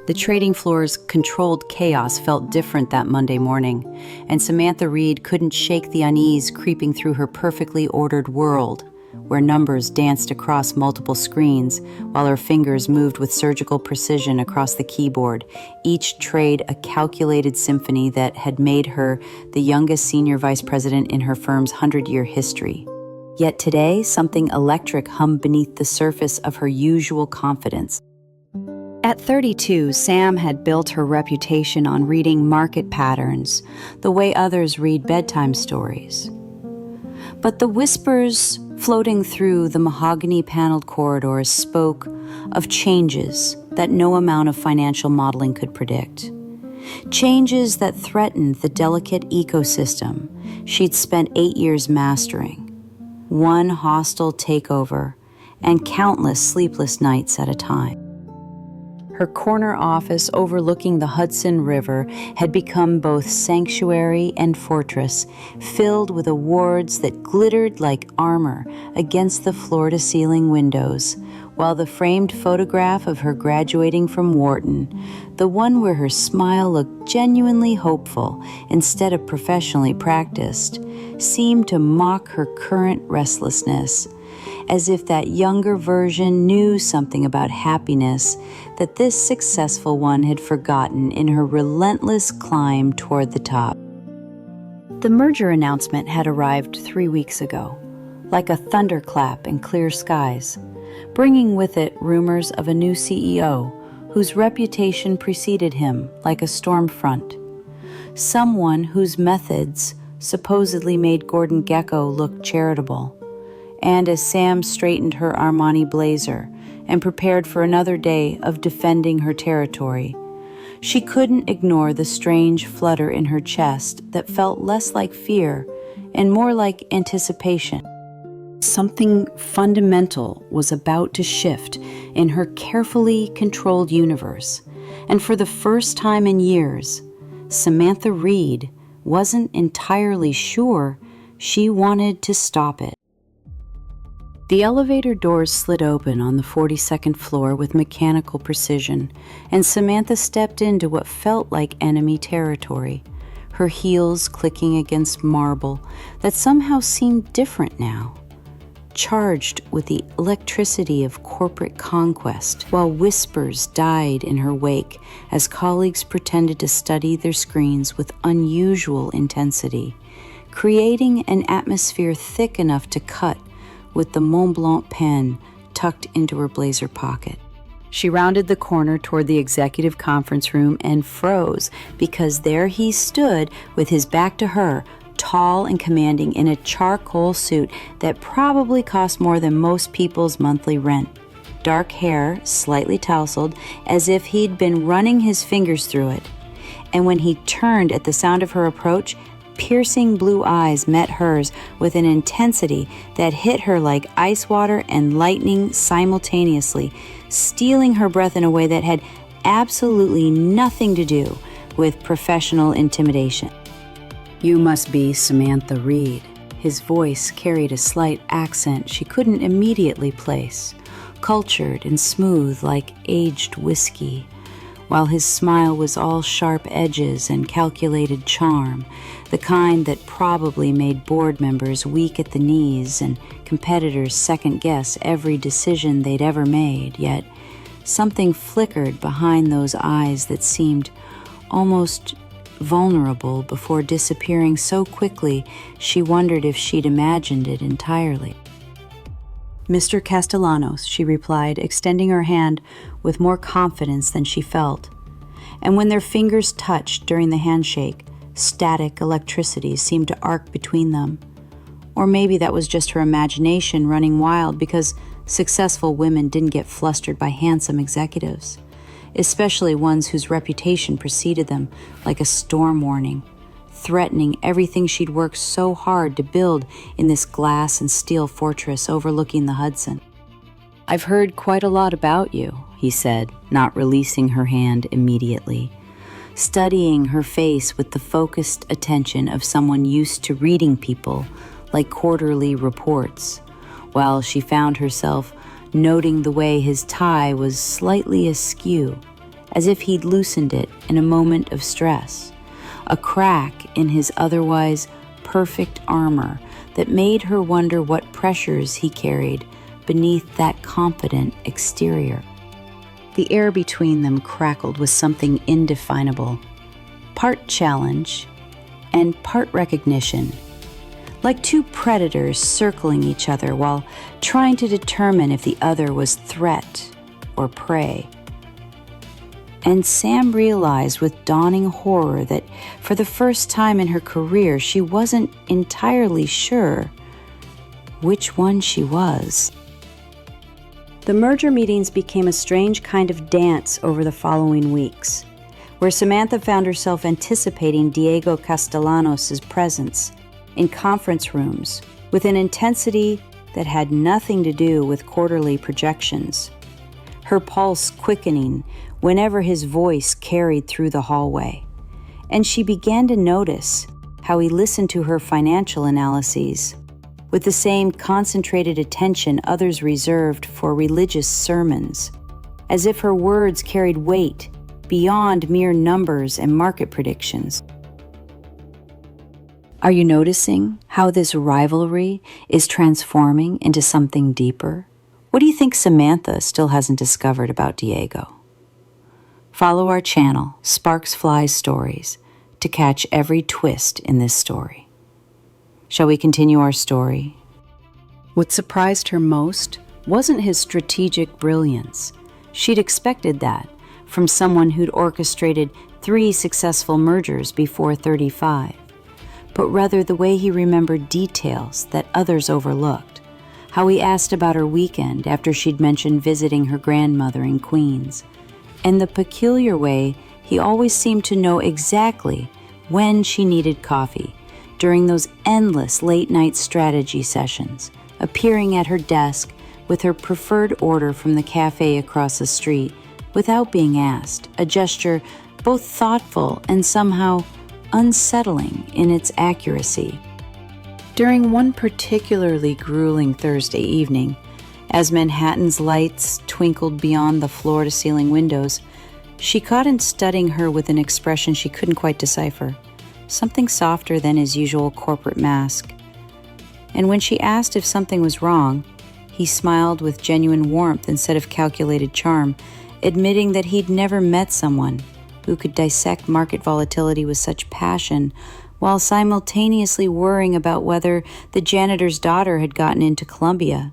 The trading floor's controlled chaos felt different that Monday morning, and Samantha Reed couldn't shake the unease creeping through her perfectly ordered world, where numbers danced across multiple screens while her fingers moved with surgical precision across the keyboard, each trade a calculated symphony that had made her the youngest senior vice president in her firm's 100-year history. Yet today, something electric hummed beneath the surface of her usual confidence. At 32, Sam had built her reputation on reading market patterns, the way others read bedtime stories. But the whispers floating through the mahogany-paneled corridors spoke of changes that no amount of financial modeling could predict. Changes that threatened the delicate ecosystem she'd spent 8 years mastering. One hostile takeover and countless sleepless nights at a time. Her corner office overlooking the Hudson River had become both sanctuary and fortress, filled with awards that glittered like armor against the floor-to-ceiling windows, while the framed photograph of her graduating from Wharton, the one where her smile looked genuinely hopeful instead of professionally practiced, seemed to mock her current restlessness, as if that younger version knew something about happiness that this successful one had forgotten in her relentless climb toward the top. The merger announcement had arrived 3 weeks ago, like a thunderclap in clear skies, bringing with it rumors of a new CEO whose reputation preceded him like a storm front. Someone whose methods supposedly made Gordon Gekko look charitable. And as Sam straightened her Armani blazer and prepared for another day of defending her territory, she couldn't ignore the strange flutter in her chest that felt less like fear and more like anticipation. Something fundamental was about to shift in her carefully controlled universe, and for the first time in years, Samantha Reed wasn't entirely sure she wanted to stop it. The elevator doors slid open on the 42nd floor with mechanical precision, and Samantha stepped into what felt like enemy territory, her heels clicking against marble that somehow seemed different now, charged with the electricity of corporate conquest, while whispers died in her wake as colleagues pretended to study their screens with unusual intensity, creating an atmosphere thick enough to cut with the Mont Blanc pen tucked into her blazer pocket. She rounded the corner toward the executive conference room and froze because there he stood with his back to her, tall and commanding in a charcoal suit that probably cost more than most people's monthly rent. Dark hair, slightly tousled, as if he'd been running his fingers through it. And when he turned at the sound of her approach, piercing blue eyes met hers with an intensity that hit her like ice water and lightning simultaneously, stealing her breath in a way that had absolutely nothing to do with professional intimidation. "You must be Samantha Reed." His voice carried a slight accent she couldn't immediately place, cultured and smooth like aged whiskey, while his smile was all sharp edges and calculated charm, the kind that probably made board members weak at the knees and competitors second-guess every decision they'd ever made. Yet something flickered behind those eyes that seemed almost vulnerable before disappearing so quickly she wondered if she'd imagined it entirely. "Mr. Castellanos," she replied, extending her hand with more confidence than she felt. And when their fingers touched during the handshake, static electricity seemed to arc between them. Or maybe that was just her imagination running wild, because successful women didn't get flustered by handsome executives, especially ones whose reputation preceded them like a storm warning, threatening everything she'd worked so hard to build in this glass and steel fortress overlooking the Hudson. "I've heard quite a lot about you," he said, not releasing her hand immediately, studying her face with the focused attention of someone used to reading people like quarterly reports, while she found herself noting the way his tie was slightly askew, as if he'd loosened it in a moment of stress. A crack in his otherwise perfect armor that made her wonder what pressures he carried beneath that confident exterior. The air between them crackled with something indefinable, part challenge and part recognition, like two predators circling each other while trying to determine if the other was threat or prey. And Sam realized with dawning horror that for the first time in her career, she wasn't entirely sure which one she was. The merger meetings became a strange kind of dance over the following weeks, where Samantha found herself anticipating Diego Castellanos' presence in conference rooms with an intensity that had nothing to do with quarterly projections, her pulse quickening whenever his voice carried through the hallway. And she began to notice how he listened to her financial analyses with the same concentrated attention others reserved for religious sermons, as if her words carried weight beyond mere numbers and market predictions. Are you noticing how this rivalry is transforming into something deeper? What do you think Samantha still hasn't discovered about Diego? Follow our channel, Sparks Flies Stories, to catch every twist in this story. Shall we continue our story? What surprised her most wasn't his strategic brilliance. She'd expected that from someone who'd orchestrated 3 successful mergers before 35. But rather the way he remembered details that others overlooked, how he asked about her weekend after she'd mentioned visiting her grandmother in Queens, and the peculiar way he always seemed to know exactly when she needed coffee during those endless late-night strategy sessions, appearing at her desk with her preferred order from the cafe across the street without being asked, a gesture both thoughtful and somehow unsettling in its accuracy. During one particularly grueling Thursday evening, as Manhattan's lights twinkled beyond the floor-to-ceiling windows, she caught him studying her with an expression she couldn't quite decipher, something softer than his usual corporate mask. And when she asked if something was wrong, he smiled with genuine warmth instead of calculated charm, admitting that he'd never met someone who could dissect market volatility with such passion while simultaneously worrying about whether the janitor's daughter had gotten into Columbia.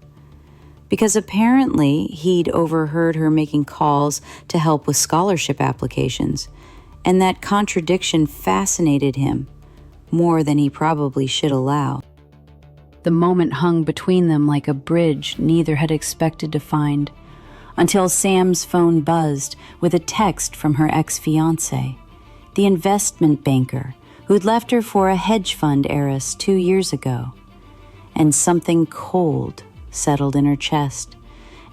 Because apparently he'd overheard her making calls to help with scholarship applications, and that contradiction fascinated him more than he probably should allow. The moment hung between them like a bridge neither had expected to find, until Sam's phone buzzed with a text from her ex-fiancé, the investment banker who'd left her for a hedge fund heiress 2 years ago. And something cold settled in her chest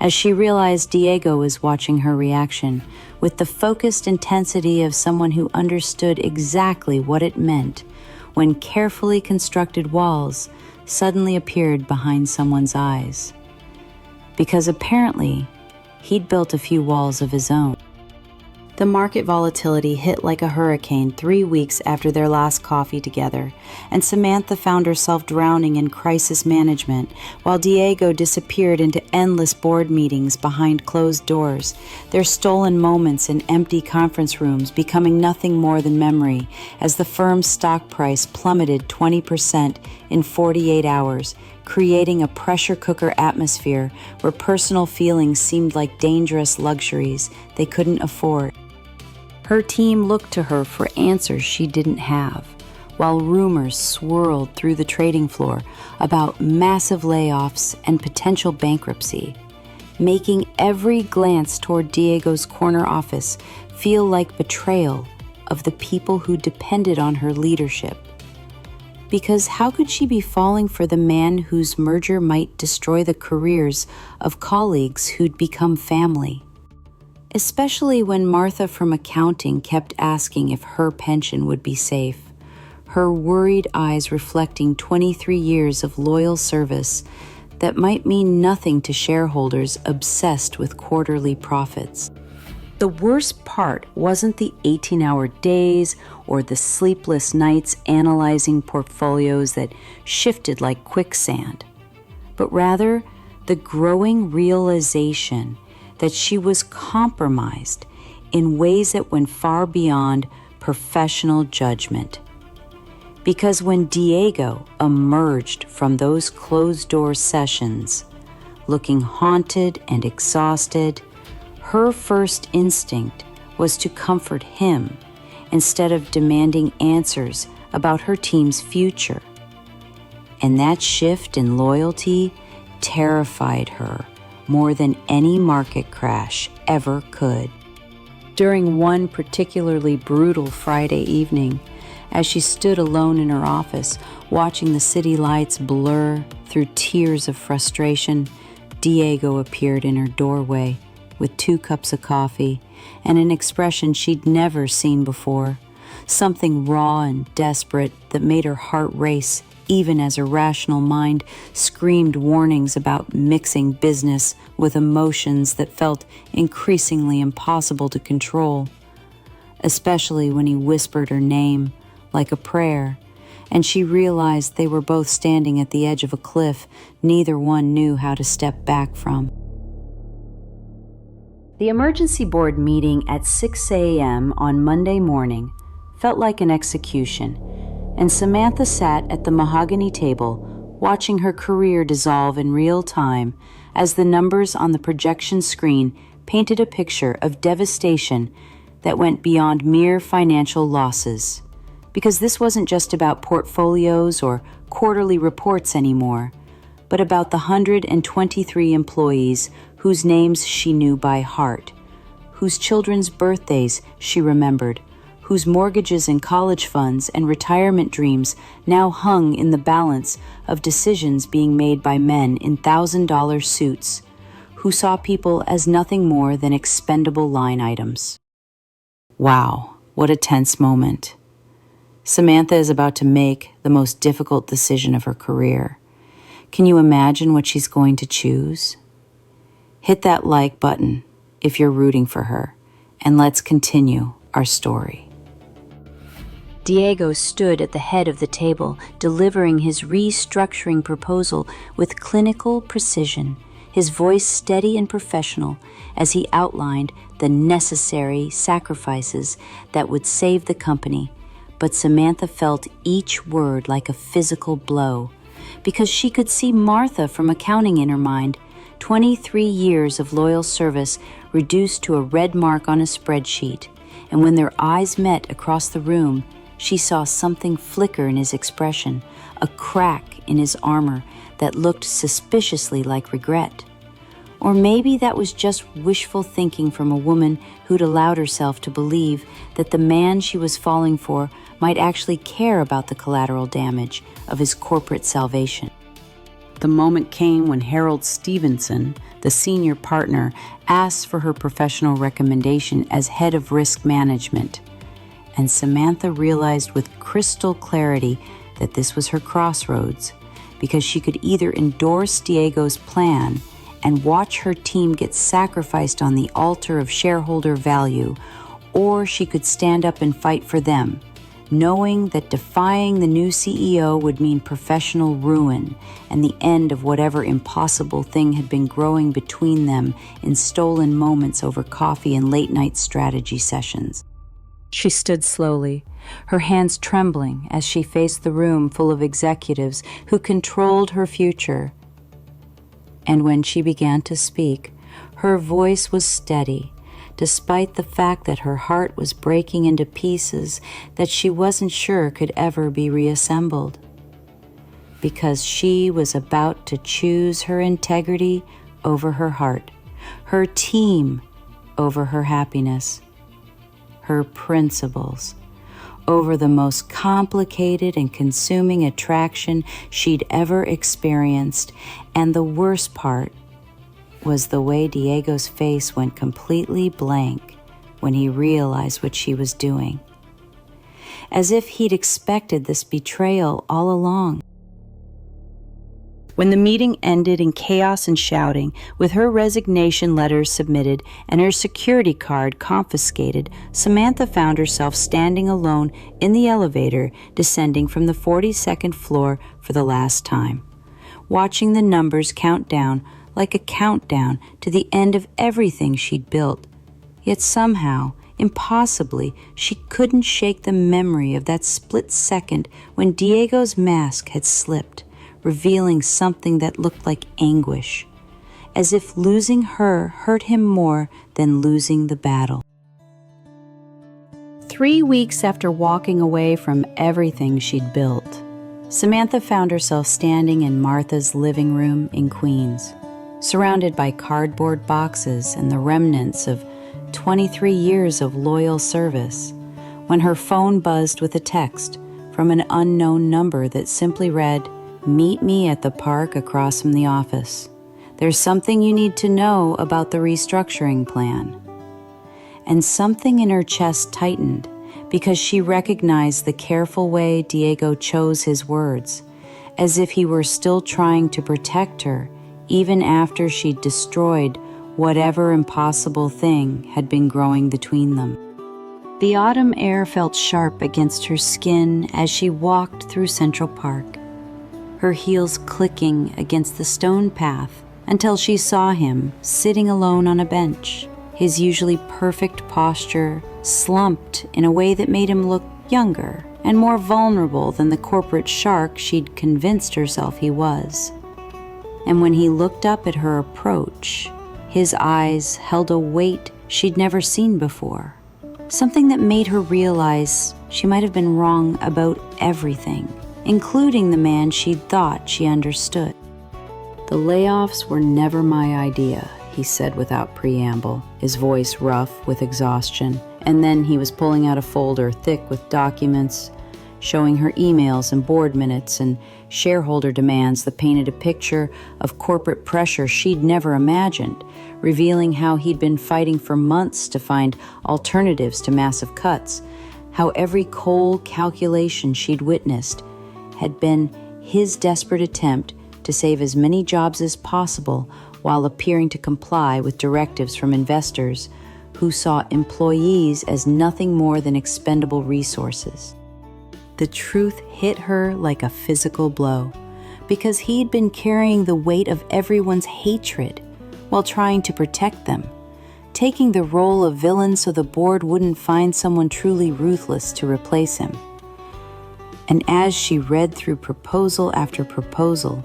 as she realized Diego was watching her reaction with the focused intensity of someone who understood exactly what it meant when carefully constructed walls suddenly appeared behind someone's eyes. Because apparently, he'd built a few walls of his own. The market volatility hit like a hurricane 3 weeks after their last coffee together, and Samantha found herself drowning in crisis management while Diego disappeared into endless board meetings behind closed doors, their stolen moments in empty conference rooms becoming nothing more than memory as the firm's stock price plummeted 20% in 48 hours, creating a pressure cooker atmosphere where personal feelings seemed like dangerous luxuries they couldn't afford. Her team looked to her for answers she didn't have, while rumors swirled through the trading floor about massive layoffs and potential bankruptcy, making every glance toward Diego's corner office feel like betrayal of the people who depended on her leadership. Because how could she be falling for the man whose merger might destroy the careers of colleagues who'd become family? Especially when Martha from accounting kept asking if her pension would be safe, her worried eyes reflecting 23 years of loyal service that might mean nothing to shareholders obsessed with quarterly profits. The worst part wasn't the 18-hour days or the sleepless nights analyzing portfolios that shifted like quicksand, but rather the growing realization that she was compromised in ways that went far beyond professional judgment. Because when Diego emerged from those closed-door sessions, looking haunted and exhausted, her first instinct was to comfort him instead of demanding answers about her team's future. And that shift in loyalty terrified her more than any market crash ever could. During one particularly brutal Friday evening, as she stood alone in her office, watching the city lights blur through tears of frustration, Diego appeared in her doorway with 2 cups of coffee and an expression she'd never seen before, something raw and desperate that made her heart race even as her rational mind screamed warnings about mixing business with emotions that felt increasingly impossible to control, especially when he whispered her name like a prayer, and she realized they were both standing at the edge of a cliff neither one knew how to step back from. The emergency board meeting at 6 a.m. on Monday morning felt like an execution, and Samantha sat at the mahogany table, watching her career dissolve in real time as the numbers on the projection screen painted a picture of devastation that went beyond mere financial losses. Because this wasn't just about portfolios or quarterly reports anymore, but about the 123 employees whose names she knew by heart, whose children's birthdays she remembered, whose mortgages and college funds and retirement dreams now hung in the balance of decisions being made by men in $1,000 suits, who saw people as nothing more than expendable line items. Wow, what a tense moment. Samantha is about to make the most difficult decision of her career. Can you imagine what she's going to choose? Hit that like button if you're rooting for her, and let's continue our story. Diego stood at the head of the table, delivering his restructuring proposal with clinical precision, his voice steady and professional as he outlined the necessary sacrifices that would save the company. But Samantha felt each word like a physical blow, because she could see Martha from accounting in her mind, 23 years of loyal service reduced to a red mark on a spreadsheet, and when their eyes met across the room, she saw something flicker in his expression, a crack in his armor that looked suspiciously like regret. Or maybe that was just wishful thinking from a woman who'd allowed herself to believe that the man she was falling for might actually care about the collateral damage of his corporate salvation. The moment came when Harold Stevenson, the senior partner, asked for her professional recommendation as head of risk management. And Samantha realized with crystal clarity that this was her crossroads, because she could either endorse Diego's plan and watch her team get sacrificed on the altar of shareholder value, or she could stand up and fight for them, knowing that defying the new CEO would mean professional ruin and the end of whatever impossible thing had been growing between them in stolen moments over coffee and late-night strategy sessions. She stood slowly, her hands trembling as she faced the room full of executives who controlled her future. And when she began to speak, her voice was steady, despite the fact that her heart was breaking into pieces that she wasn't sure could ever be reassembled. Because she was about to choose her integrity over her heart, her team over her happiness, her principles over the most complicated and consuming attraction she'd ever experienced. And the worst part was the way Diego's face went completely blank when he realized what she was doing, as if he'd expected this betrayal all along. When the meeting ended in chaos and shouting, with her resignation letters submitted and her security card confiscated, Samantha found herself standing alone in the elevator descending from the 42nd floor for the last time, watching the numbers count down like a countdown to the end of everything she'd built. Yet somehow, impossibly, she couldn't shake the memory of that split second when Diego's mask had slipped, revealing something that looked like anguish, as if losing her hurt him more than losing the battle. 3 weeks after walking away from everything she'd built, Samantha found herself standing in Martha's living room in Queens, surrounded by cardboard boxes and the remnants of 23 years of loyal service, when her phone buzzed with a text from an unknown number that simply read, "Meet me at the park across from the office. There's something you need to know about the restructuring plan." And something in her chest tightened because she recognized the careful way Diego chose his words, as if he were still trying to protect her even after she'd destroyed whatever impossible thing had been growing between them. The autumn air felt sharp against her skin as she walked through Central Park, her heels clicking against the stone path until she saw him sitting alone on a bench, his usually perfect posture slumped in a way that made him look younger and more vulnerable than the corporate shark she'd convinced herself he was. And when he looked up at her approach, his eyes held a weight she'd never seen before, something that made her realize she might have been wrong about everything, including the man she'd thought she understood. "The layoffs were never my idea," he said without preamble, his voice rough with exhaustion. And then he was pulling out a folder thick with documents, showing her emails and board minutes and shareholder demands that painted a picture of corporate pressure she'd never imagined, revealing how he'd been fighting for months to find alternatives to massive cuts, how every cold calculation she'd witnessed had been his desperate attempt to save as many jobs as possible while appearing to comply with directives from investors who saw employees as nothing more than expendable resources. The truth hit her like a physical blow, because he'd been carrying the weight of everyone's hatred while trying to protect them, taking the role of villain so the board wouldn't find someone truly ruthless to replace him. And as she read through proposal after proposal,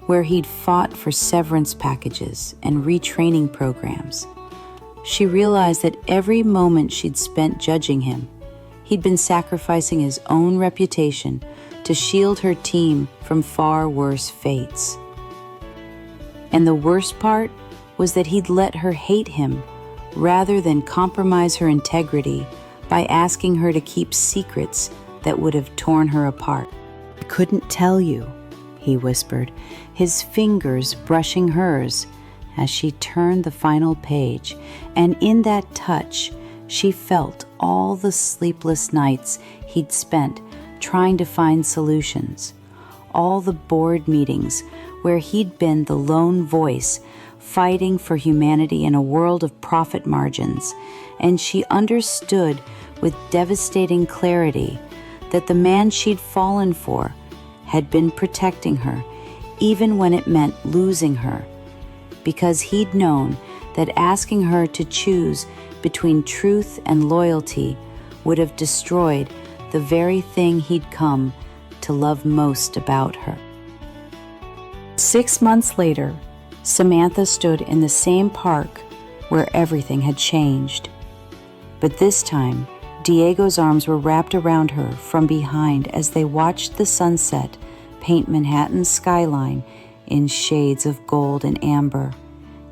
where he'd fought for severance packages and retraining programs, she realized that every moment she'd spent judging him, he'd been sacrificing his own reputation to shield her team from far worse fates. And the worst part was that he'd let her hate him rather than compromise her integrity by asking her to keep secrets that would have torn her apart. "I couldn't tell you," he whispered, his fingers brushing hers as she turned the final page, and in that touch, she felt all the sleepless nights he'd spent trying to find solutions, all the board meetings where he'd been the lone voice fighting for humanity in a world of profit margins, and she understood with devastating clarity that the man she'd fallen for had been protecting her, even when it meant losing her, because he'd known that asking her to choose between truth and loyalty would have destroyed the very thing he'd come to love most about her. 6 months later, Samantha stood in the same park where everything had changed. But this time, Diego's arms were wrapped around her from behind as they watched the sunset paint Manhattan's skyline in shades of gold and amber,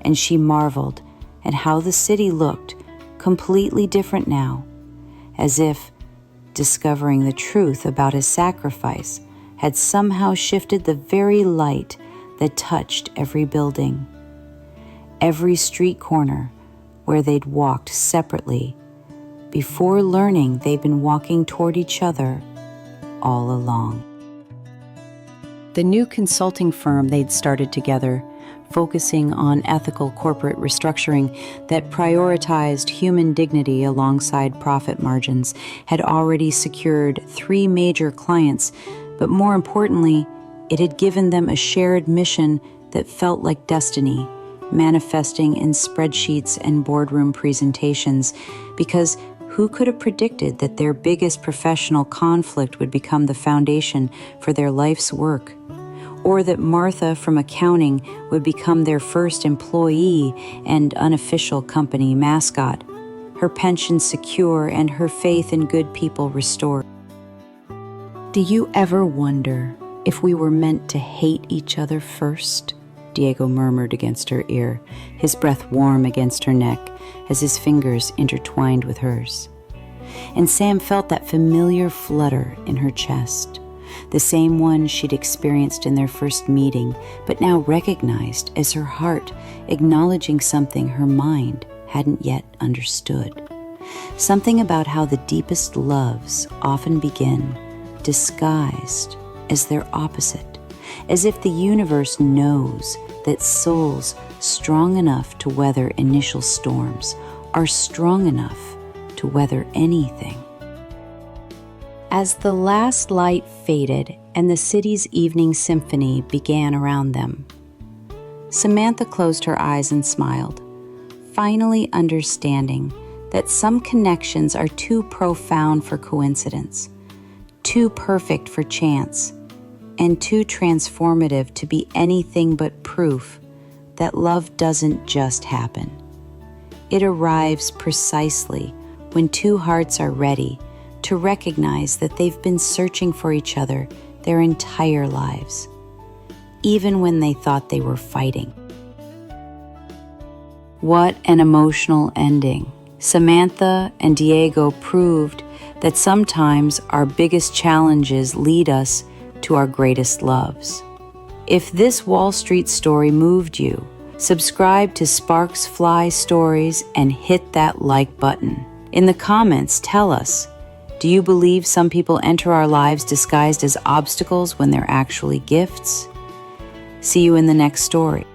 and she marveled at how the city looked completely different now, as if discovering the truth about his sacrifice had somehow shifted the very light that touched every building, every street corner where they'd walked separately before learning they'd been walking toward each other all along. The new consulting firm they'd started together, focusing on ethical corporate restructuring that prioritized human dignity alongside profit margins, had already secured 3 major clients, but more importantly, it had given them a shared mission that felt like destiny, manifesting in spreadsheets and boardroom presentations, because who could have predicted that their biggest professional conflict would become the foundation for their life's work? Or that Martha from accounting would become their first employee and unofficial company mascot, her pension secure and her faith in good people restored. Do you ever wonder if we were meant to hate each other first? Diego murmured against her ear, his breath warm against her neck as his fingers intertwined with hers. And Sam felt that familiar flutter in her chest, the same one she'd experienced in their first meeting, but now recognized as her heart acknowledging something her mind hadn't yet understood. Something about how the deepest loves often begin disguised as their opposite, as if the universe knows that souls strong enough to weather initial storms are strong enough to weather anything. As the last light faded and the city's evening symphony began around them, Samantha closed her eyes and smiled, finally understanding that some connections are too profound for coincidence, too perfect for chance, and too transformative to be anything but proof that love doesn't just happen. It arrives precisely when 2 hearts are ready to recognize that they've been searching for each other their entire lives, even when they thought they were fighting. What an emotional ending. Samantha and Diego proved that sometimes our biggest challenges lead us to our greatest loves. If this Wall Street story moved you, subscribe to Sparks Fly Stories and hit that like button. In the comments, tell us, do you believe some people enter our lives disguised as obstacles when they're actually gifts? See you in the next story.